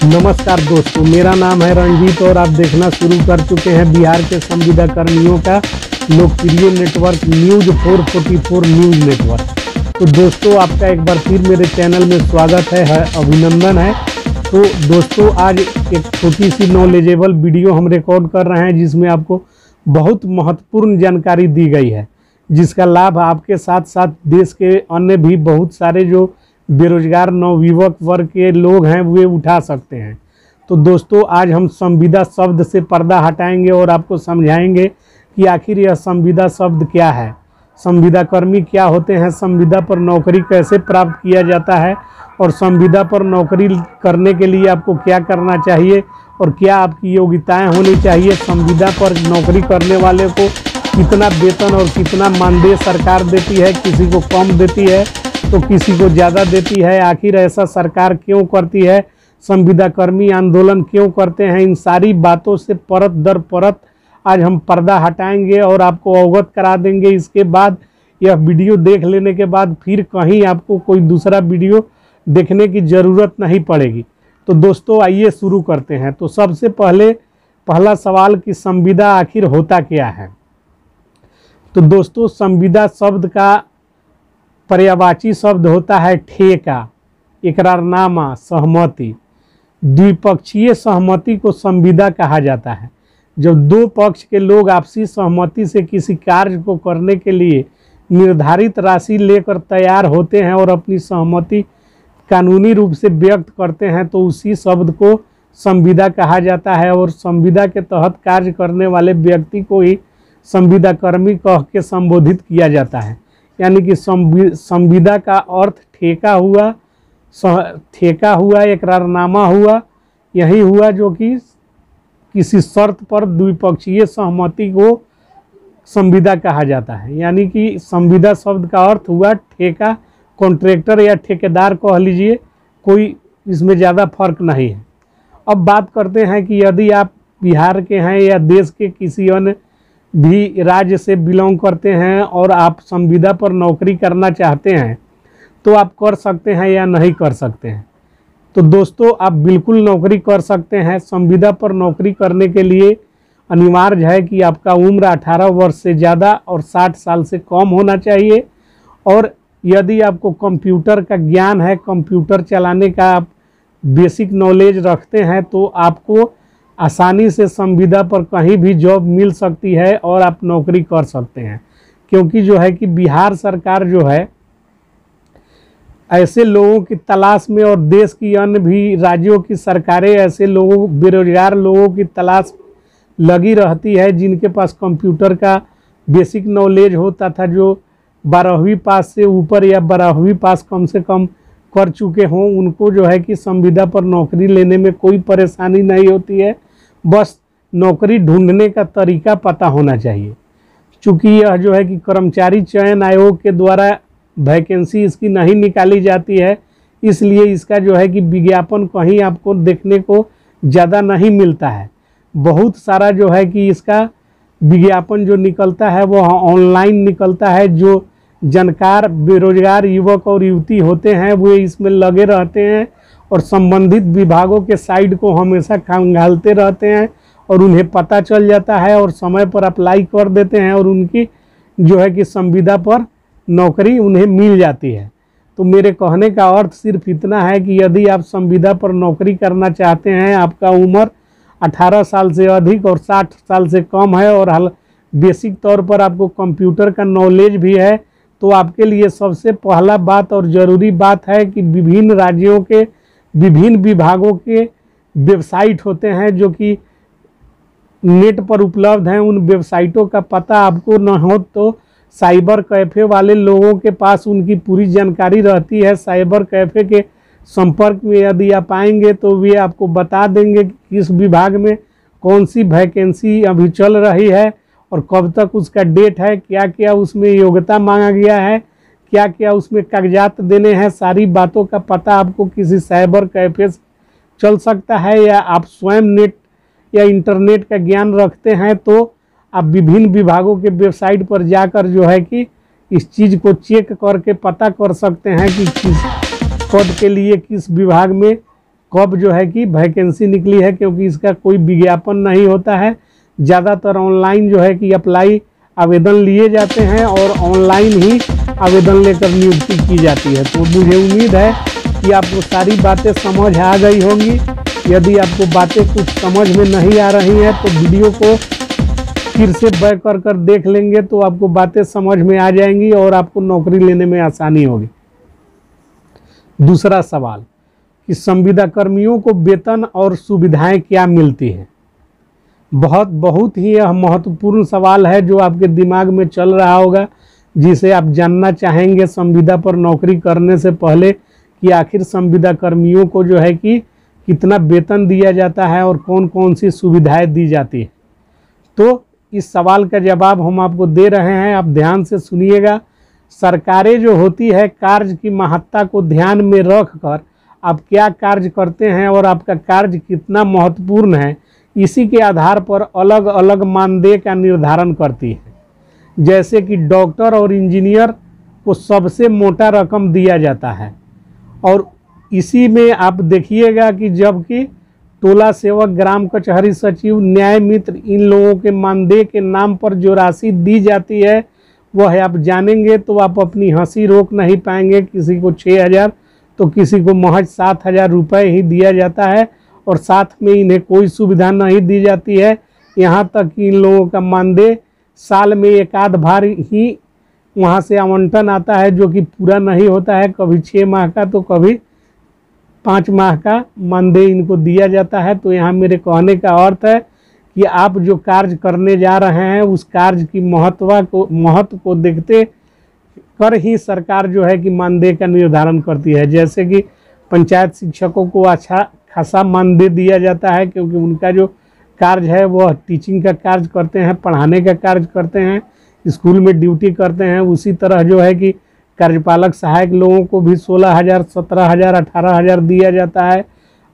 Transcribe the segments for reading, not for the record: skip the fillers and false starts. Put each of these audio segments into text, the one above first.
नमस्कार दोस्तों, मेरा नाम है रंजीत और आप देखना शुरू कर चुके हैं बिहार के संविदा कर्मियों का लोकप्रिय नेटवर्क न्यूज 444 न्यूज नेटवर्क। तो दोस्तों, आपका एक बार फिर मेरे चैनल में स्वागत है, अभिनंदन है। तो दोस्तों, आज एक छोटी सी नॉलेजेबल वीडियो हम रिकॉर्ड कर रहे हैं जिसमें आपको बहुत महत्वपूर्ण जानकारी दी गई है, जिसका लाभ आपके साथ साथ देश के अन्य भी बहुत सारे जो बेरोजगार नवयुवक वर्ग के लोग हैं वे उठा सकते हैं। तो दोस्तों, आज हम संविदा शब्द से पर्दा हटाएंगे और आपको समझाएंगे कि आखिर यह संविदा शब्द क्या है, संविदा कर्मी क्या होते हैं, संविदा पर नौकरी कैसे प्राप्त किया जाता है और संविदा पर नौकरी करने के लिए आपको क्या करना चाहिए और क्या आपकी योग्यताएं होनी चाहिए, संविदा पर नौकरी करने वाले को कितना वेतन और कितना मानदेय सरकार देती है, किसी को कम देती है तो किसी को ज़्यादा देती है, आखिर ऐसा सरकार क्यों करती है, संविदा कर्मी आंदोलन क्यों करते हैं, इन सारी बातों से परत दर परत आज हम पर्दा हटाएंगे और आपको अवगत करा देंगे। इसके बाद यह वीडियो देख लेने के बाद फिर कहीं आपको कोई दूसरा वीडियो देखने की ज़रूरत नहीं पड़ेगी। तो दोस्तों, आइए शुरू करते हैं। तो सबसे पहला सवाल कि संविदा आखिर होता क्या है। तो दोस्तों, संविदा शब्द का पर्यायवाची शब्द होता है ठेका, इकरारनामा, सहमति। द्विपक्षीय सहमति को संविदा कहा जाता है। जब दो पक्ष के लोग आपसी सहमति से किसी कार्य को करने के लिए निर्धारित राशि लेकर तैयार होते हैं और अपनी सहमति कानूनी रूप से व्यक्त करते हैं तो उसी शब्द को संविदा कहा जाता है और संविदा के तहत कार्य करने वाले व्यक्ति को ही संविदा कर्मी कह के संबोधित किया जाता है। यानी कि संविदा का अर्थ ठेका हुआ, इकरारनामा हुआ, यही हुआ जो कि किसी शर्त पर द्विपक्षीय सहमति को संविदा कहा जाता है। यानी कि संविदा शब्द का अर्थ हुआ ठेका, कॉन्ट्रैक्टर या ठेकेदार कह लीजिए, कोई इसमें ज़्यादा फर्क नहीं है। अब बात करते हैं कि यदि आप बिहार के हैं या देश के किसी अन्य भी राज्य से बिलोंग करते हैं और आप संविदा पर नौकरी करना चाहते हैं तो आप कर सकते हैं या नहीं कर सकते हैं। तो दोस्तों, आप बिल्कुल नौकरी कर सकते हैं। संविदा पर नौकरी करने के लिए अनिवार्य है कि आपका उम्र 18 वर्ष से ज़्यादा और 60 साल से कम होना चाहिए और यदि आपको कंप्यूटर का ज्ञान है, कंप्यूटर चलाने का आप बेसिक नॉलेज रखते हैं तो आपको आसानी से संविदा पर कहीं भी जॉब मिल सकती है और आप नौकरी कर सकते हैं। क्योंकि जो है कि बिहार सरकार जो है ऐसे लोगों की तलाश में और देश की अन्य भी राज्यों की सरकारें ऐसे लोगों, बेरोजगार लोगों की तलाश लगी रहती है जिनके पास कंप्यूटर का बेसिक नॉलेज हो तथा जो 12वीं पास से ऊपर या 12वीं पास कम से कम कर चुके हों, उनको जो है कि संविदा पर नौकरी लेने में कोई परेशानी नहीं होती है। बस नौकरी ढूंढने का तरीका पता होना चाहिए। चूँकि यह जो है कि कर्मचारी चयन आयोग के द्वारा वैकेंसी इसकी नहीं निकाली जाती है, इसलिए इसका जो है कि विज्ञापन कहीं आपको देखने को ज़्यादा नहीं मिलता है। बहुत सारा जो है कि इसका विज्ञापन जो निकलता है वो ऑनलाइन निकलता है। जो जानकार बेरोजगार युवक और युवती होते हैं वे इसमें लगे रहते हैं और संबंधित विभागों के साइट को हमेशा खंगालते रहते हैं और उन्हें पता चल जाता है और समय पर अप्लाई कर देते हैं और उनकी जो है कि संविदा पर नौकरी उन्हें मिल जाती है। तो मेरे कहने का अर्थ सिर्फ इतना है कि यदि आप संविदा पर नौकरी करना चाहते हैं, आपका उम्र 18 साल से अधिक और 60 साल से कम है और बेसिक तौर पर आपको कंप्यूटर का नॉलेज भी है, तो आपके लिए सबसे पहला बात और ज़रूरी बात है कि विभिन्न राज्यों के विभिन्न विभागों के वेबसाइट होते हैं जो कि नेट पर उपलब्ध हैं। उन वेबसाइटों का पता आपको न हो तो साइबर कैफ़े वाले लोगों के पास उनकी पूरी जानकारी रहती है। साइबर कैफ़े के संपर्क में यदि आप आएंगे तो वे आपको बता देंगे कि किस विभाग में कौन सी वैकेंसी अभी चल रही है और कब तक उसका डेट है, क्या क्या उसमें योग्यता मांगा गया है, क्या क्या उसमें कागजात देने हैं। सारी बातों का पता आपको किसी साइबर कैफ़े से चल सकता है। या आप स्वयं नेट या इंटरनेट का ज्ञान रखते हैं तो आप विभिन्न विभागों के वेबसाइट पर जाकर जो है कि इस चीज़ को चेक करके पता कर सकते हैं कि किस पद के लिए किस विभाग में कब जो है कि वैकेंसी निकली है, क्योंकि इसका कोई विज्ञापन नहीं होता है। ज़्यादातर ऑनलाइन जो है कि अप्लाई आवेदन लिए जाते हैं और ऑनलाइन ही आवेदन लेकर नियुक्ति की जाती है। तो मुझे उम्मीद है कि आपको सारी बातें समझ आ गई होंगी। यदि आपको बातें कुछ समझ में नहीं आ रही हैं तो वीडियो को फिर से बैक कर देख लेंगे तो आपको बातें समझ में आ जाएंगी और आपको नौकरी लेने में आसानी होगी। दूसरा सवाल कि संविदा कर्मियों को वेतन और सुविधाएं क्या मिलती हैं। बहुत ही यह महत्वपूर्ण सवाल है जो आपके दिमाग में चल रहा होगा, जिसे आप जानना चाहेंगे संविदा पर नौकरी करने से पहले कि आखिर संविदा कर्मियों को जो है कि कितना वेतन दिया जाता है और कौन कौन सी सुविधाएं दी जाती है। तो इस सवाल का जवाब हम आपको दे रहे हैं, आप ध्यान से सुनिएगा। सरकारें जो होती है, कार्य की महत्ता को ध्यान में रख कर आप क्या कार्य करते हैं और आपका कार्य कितना महत्वपूर्ण है, इसी के आधार पर अलग अलग मानदेय का निर्धारण करती है। जैसे कि डॉक्टर और इंजीनियर को सबसे मोटा रकम दिया जाता है, और इसी में आप देखिएगा कि जबकि टोला सेवक, ग्राम कचहरी सचिव, न्याय मित्र, इन लोगों के मानदेय के नाम पर जो राशि दी जाती है वह आप जानेंगे तो आप अपनी हंसी रोक नहीं पाएंगे। किसी को 6,000 तो किसी को महज 7,000 रुपये ही दिया जाता है और साथ में इन्हें कोई सुविधा नहीं दी जाती है। यहाँ तक कि इन लोगों का मानदेय साल में एक आध बार ही वहाँ से आवंटन आता है, जो कि पूरा नहीं होता है। कभी 6 माह का तो कभी 5 माह का मानदेय इनको दिया जाता है। तो यहाँ मेरे कहने का अर्थ है कि आप जो कार्य करने जा रहे हैं उस कार्य की महत्व को देखते कर ही सरकार जो है कि मानदेय का निर्धारण करती है। जैसे कि पंचायत शिक्षकों को अच्छा खासा मानदेय दिया जाता है, क्योंकि उनका जो कार्य है वह टीचिंग का कार्य करते हैं, पढ़ाने का कार्य करते हैं, स्कूल में ड्यूटी करते हैं। उसी तरह जो है कि कार्यपालक सहायक लोगों को भी 16,000, 17,000, 18,000 दिया जाता है।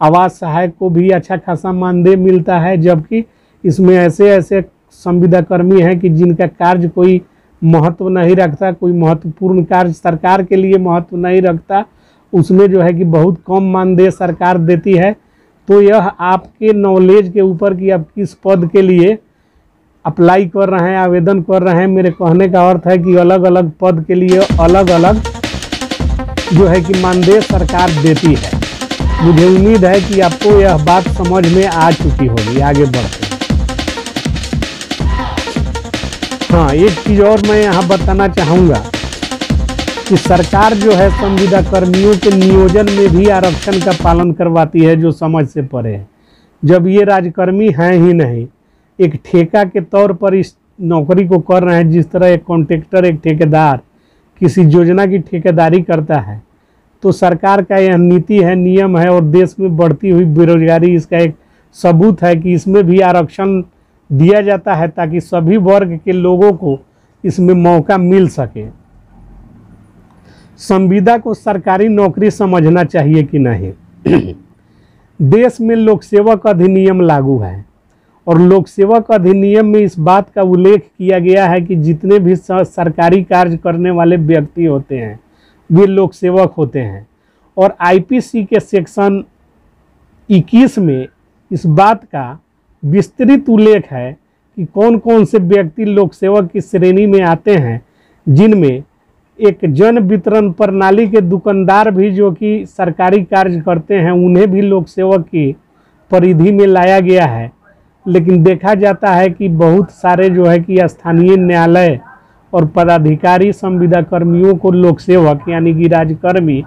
आवास सहायक को भी अच्छा खासा मानदेय मिलता है। जबकि इसमें ऐसे संविदा कर्मी हैं कि जिनका कार्य कोई महत्व नहीं रखता, कोई महत्वपूर्ण कार्य सरकार के लिए महत्व नहीं रखता, उसमें जो है कि बहुत कम मानदेय सरकार देती है। तो यह आपके नॉलेज के ऊपर कि आप किस पद के लिए अप्लाई कर रहे हैं, आवेदन कर रहे हैं। मेरे कहने का अर्थ है कि अलग अलग पद के लिए अलग अलग जो है कि मानदेय सरकार देती है। मुझे उम्मीद है कि आपको यह बात समझ में आ चुकी होगी। आगे बढ़ते हैं। हाँ, एक चीज़ और मैं यहाँ बताना चाहूँगा कि सरकार जो है संविदा कर्मियों के नियोजन में भी आरक्षण का पालन करवाती है, जो समझ से परे है। जब ये राजकर्मी हैं ही नहीं, एक ठेका के तौर पर इस नौकरी को कर रहे हैं, जिस तरह एक कॉन्ट्रैक्टर, एक ठेकेदार किसी योजना की ठेकेदारी करता है, तो सरकार का यह नीति है, नियम है और देश में बढ़ती हुई बेरोजगारी इसका एक सबूत है कि इसमें भी आरक्षण दिया जाता है ताकि सभी वर्ग के लोगों को इसमें मौका मिल सके। संविदा को सरकारी नौकरी समझना चाहिए कि नहीं। देश में लोक सेवक अधिनियम लागू है और लोक सेवक अधिनियम में इस बात का उल्लेख किया गया है कि जितने भी सरकारी कार्य करने वाले व्यक्ति होते हैं वे लोक सेवक होते हैं। और आईपीसी के सेक्शन 21 में इस बात का विस्तृत उल्लेख है कि कौन कौन से व्यक्ति लोक सेवक की श्रेणी में आते हैं, जिनमें एक जन वितरण प्रणाली के दुकानदार भी जो कि सरकारी कार्य करते हैं उन्हें भी लोक सेवक की परिधि में लाया गया है। लेकिन देखा जाता है कि बहुत सारे जो है कि स्थानीय न्यायालय और पदाधिकारी संविदा कर्मियों को लोक सेवक यानी कि राजकर्मी,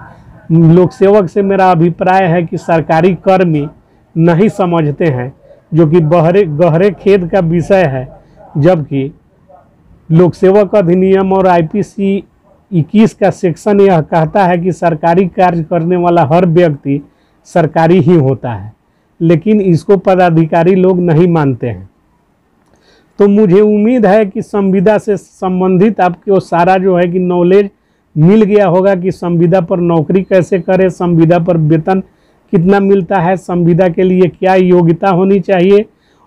लोक सेवक से मेरा अभिप्राय है कि सरकारी कर्मी नहीं समझते हैं, जो कि गहरे खेद का विषय है। जबकि लोक सेवक अधिनियम और आईपीसी 21 का सेक्शन यह कहता है कि सरकारी कार्य करने वाला हर व्यक्ति सरकारी ही होता है, लेकिन इसको पदाधिकारी लोग नहीं मानते हैं। तो मुझे उम्मीद है कि संविदा से संबंधित आपको सारा जो है कि नॉलेज मिल गया होगा कि संविदा पर नौकरी कैसे करें, संविदा पर वेतन कितना मिलता है, संविदा के लिए क्या योग्यता होनी चाहिए,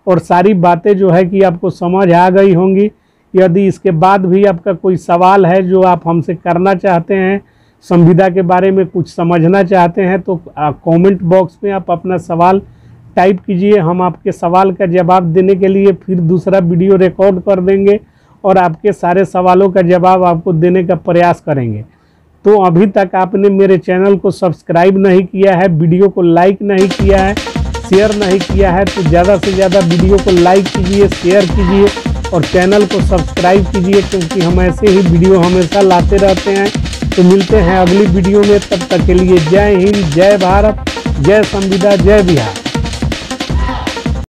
और सारी बातें जो है कि आपको समझ आ गई होंगी। यदि इसके बाद भी आपका कोई सवाल है जो आप हमसे करना चाहते हैं संविदा के बारे में कुछ समझना चाहते हैं तो कमेंट बॉक्स में आप अपना सवाल टाइप कीजिए। हम आपके सवाल का जवाब देने के लिए फिर दूसरा वीडियो रिकॉर्ड कर देंगे और आपके सारे सवालों का जवाब आपको देने का प्रयास करेंगे। तो अभी तक आपने मेरे चैनल को सब्सक्राइब नहीं किया है, वीडियो को लाइक नहीं किया है, शेयर नहीं किया है, तो ज़्यादा से ज़्यादा वीडियो को लाइक कीजिए, शेयर कीजिए और चैनल को सब्सक्राइब कीजिए, क्योंकि हम ऐसे ही वीडियो हमेशा लाते रहते हैं। तो मिलते हैं अगली वीडियो में, तब तक के लिए जय हिंद, जय भारत, जय संविदा, जय बिहार।